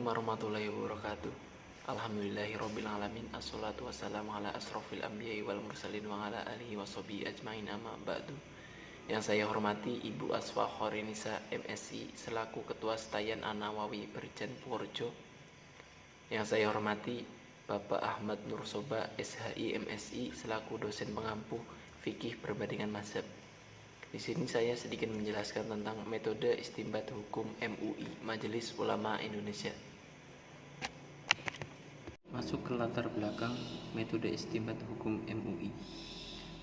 Assalamualaikum warahmatullahi wabarakatuh. Alhamdulillahirabbil alamin. Assalatu wassalamu ala asrofil anbiya'i wal mursalin wa ala alihi washabihi ajmain, amma ba'du. Yang saya hormati Ibu Asfa Khorinisa MSI selaku Ketua Setayan An-Nawawi Berjan Purworejo. Yang saya hormati Bapak Ahmad Nursoba SHI MSI selaku dosen pengampu fikih perbandingan mazhab. Di sini saya sedikit menjelaskan tentang metode istinbat hukum MUI, Majelis Ulama Indonesia. Masuk ke latar belakang metode istinbat hukum MUI.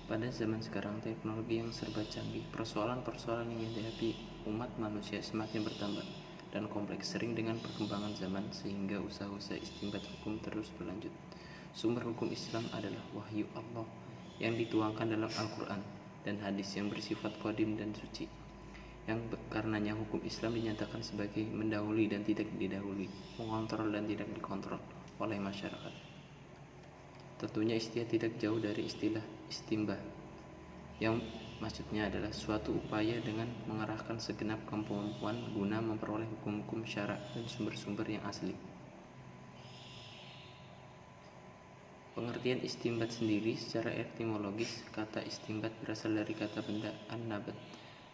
Pada zaman sekarang, teknologi yang serba canggih, persoalan-persoalan yang dihadapi umat manusia semakin bertambah dan kompleks, sering dengan perkembangan zaman sehingga usaha-usaha istinbat hukum terus berlanjut. Sumber hukum Islam adalah wahyu Allah yang dituangkan dalam Al-Quran dan hadis yang bersifat qadim dan suci, yang karenanya hukum Islam dinyatakan sebagai mendahului dan tidak didahului, mengontrol dan tidak dikontrol oleh masyarakat. Tentunya istilah tidak jauh dari istilah istimbah, yang maksudnya adalah suatu upaya dengan mengerahkan segenap kemampuan guna memperoleh hukum-hukum syara dan sumber-sumber yang asli. Pengertian istinbat sendiri secara etimologis, kata istinbat berasal dari kata benda an-nabat,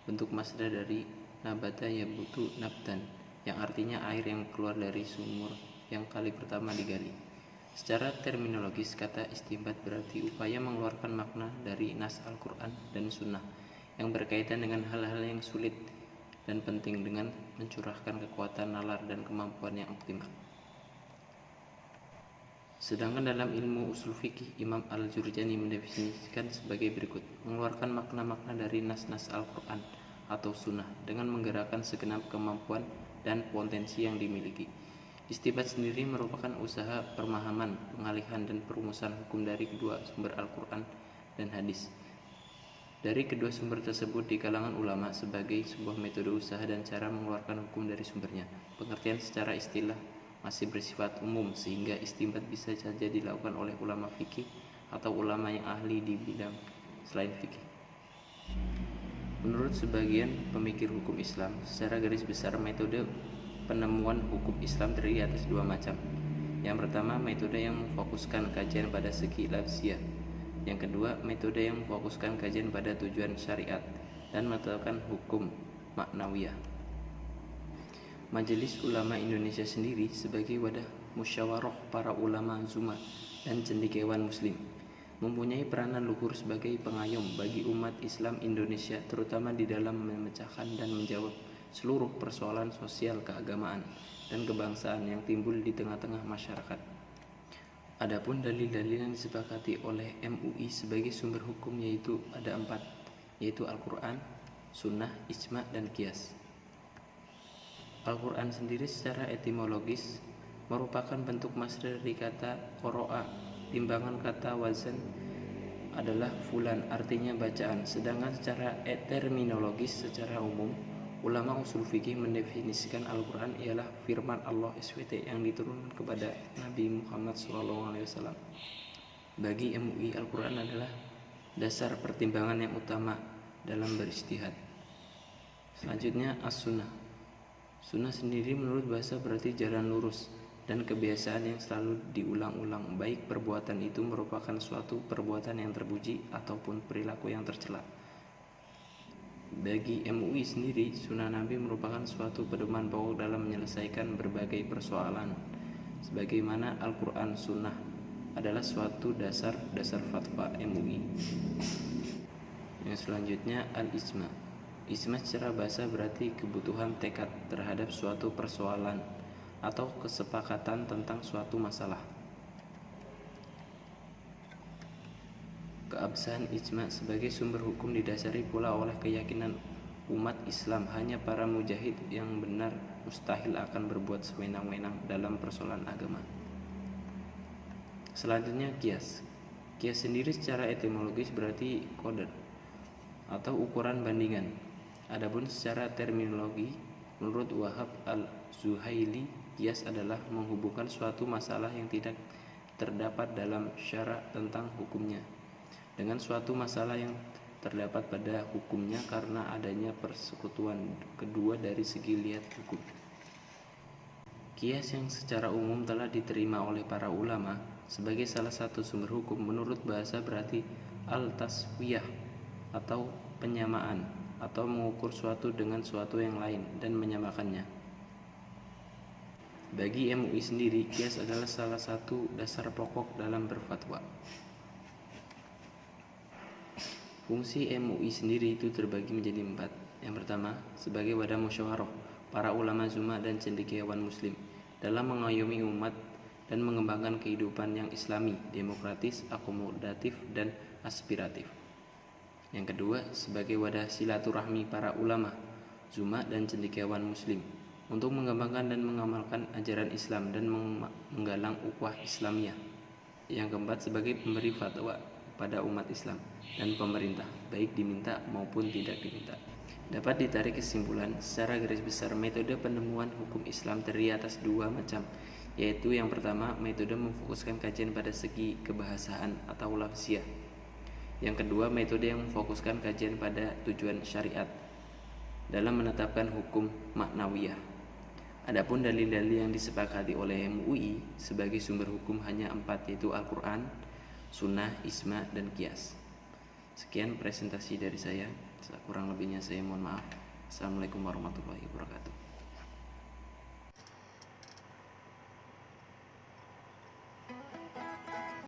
bentuk masdar dari nabata yabutu nabtan, yang artinya air yang keluar dari sumur yang kali pertama digali. Secara terminologis, kata istinbat berarti upaya mengeluarkan makna dari nas Al-Quran dan Sunnah yang berkaitan dengan hal-hal yang sulit dan penting dengan mencurahkan kekuatan nalar dan kemampuan yang optimal. Sedangkan dalam ilmu usul fikih, Imam Al-Jurjani mendefinisikan sebagai berikut: mengeluarkan makna-makna dari nas-nas Al-Quran atau Sunnah dengan menggerakkan segenap kemampuan dan potensi yang dimiliki. Istinbat sendiri merupakan usaha pemahaman, pengalihan, dan perumusan hukum dari kedua sumber Al-Quran dan hadis. Dari kedua sumber tersebut di kalangan ulama sebagai sebuah metode usaha dan cara mengeluarkan hukum dari sumbernya. Pengertian secara istilah masih bersifat umum sehingga istinbat bisa saja dilakukan oleh ulama fikih atau ulama yang ahli di bidang selain fikih. Menurut sebagian pemikir hukum Islam, secara garis besar metode penemuan hukum Islam terdiri atas dua macam. Yang pertama, metode yang memfokuskan kajian pada segi lafziah. Yang kedua, metode yang memfokuskan kajian pada tujuan syariat dan menetapkan hukum maknawiyah. Majelis Ulama Indonesia sendiri sebagai wadah musyawarah para ulama zuma dan cendekiawan muslim mempunyai peranan luhur sebagai pengayom bagi umat Islam Indonesia, terutama di dalam memecahkan dan menjawab seluruh persoalan sosial keagamaan dan kebangsaan yang timbul di tengah-tengah masyarakat. Adapun dalil-dalil yang disepakati oleh MUI sebagai sumber hukum yaitu ada 4, yaitu Al-Quran, Sunnah, Ijma, dan Qiyas. Al-Quran sendiri secara etimologis merupakan bentuk masdar dari kata qoro'a. Timbangan kata wazan adalah fulan, artinya bacaan. Sedangkan secara terminologis secara umum, ulama usul fikih mendefinisikan Al-Quran ialah firman Allah SWT yang diturunkan kepada Nabi Muhammad SAW. Bagi MUI, Al-Quran adalah dasar pertimbangan yang utama dalam beristihad. Selanjutnya As-Sunnah. Sunnah sendiri menurut bahasa berarti jalan lurus dan kebiasaan yang selalu diulang-ulang, baik perbuatan itu merupakan suatu perbuatan yang terpuji ataupun perilaku yang tercela. Bagi MUI sendiri, sunnah Nabi merupakan suatu pedoman pokok dalam menyelesaikan berbagai persoalan, sebagaimana Al-Quran Sunnah adalah suatu dasar fatwa MUI. Yang selanjutnya Al-Ijma. Ijma secara bahasa berarti kebutuhan tekad terhadap suatu persoalan atau kesepakatan tentang suatu masalah. Keabsahan ijma sebagai sumber hukum didasari pula oleh keyakinan umat Islam hanya para mujahid yang benar mustahil akan berbuat sewenang-wenang dalam persoalan agama. Selanjutnya Qiyas. Qiyas sendiri secara etimologis berarti qadar atau ukuran bandingan. Adapun secara terminologi, menurut Wahab al-Zuhaili, qiyas adalah menghubungkan suatu masalah yang tidak terdapat dalam syara tentang hukumnya dengan suatu masalah yang terdapat pada hukumnya karena adanya persekutuan kedua dari segi lihat hukum. Kias yang secara umum telah diterima oleh para ulama sebagai salah satu sumber hukum menurut bahasa berarti al-taswiyah atau penyamaan, atau mengukur suatu dengan suatu yang lain dan menyamakannya. Bagi MUI sendiri, kias adalah salah satu dasar pokok dalam berfatwa. Fungsi MUI sendiri itu terbagi menjadi 4. Yang pertama, sebagai wadah musyawarah para ulama Zuma dan cendekiawan muslim dalam mengayomi umat dan mengembangkan kehidupan yang islami, demokratis, akomodatif, dan aspiratif. Yang kedua, sebagai wadah silaturahmi para ulama Zuma dan cendekiawan muslim untuk mengembangkan dan mengamalkan ajaran Islam dan menggalang ukhuwah Islamiyah. Yang keempat, sebagai pemberi fatwa pada umat Islam dan pemerintah, baik diminta maupun tidak diminta. Dapat ditarik kesimpulan secara garis besar metode penemuan hukum Islam terdiri atas 2 macam, yaitu yang pertama, metode memfokuskan kajian pada segi kebahasaan atau lafziah. Yang kedua, metode yang memfokuskan kajian pada tujuan syariat dalam menetapkan hukum maknawiyah. Adapun dalil-dalil yang disepakati oleh MUI sebagai sumber hukum hanya 4, yaitu Al-Quran, Sunnah, Ijma, dan Qiyas. Sekian presentasi dari saya. Kurang lebihnya saya mohon maaf. Assalamualaikum warahmatullahi wabarakatuh.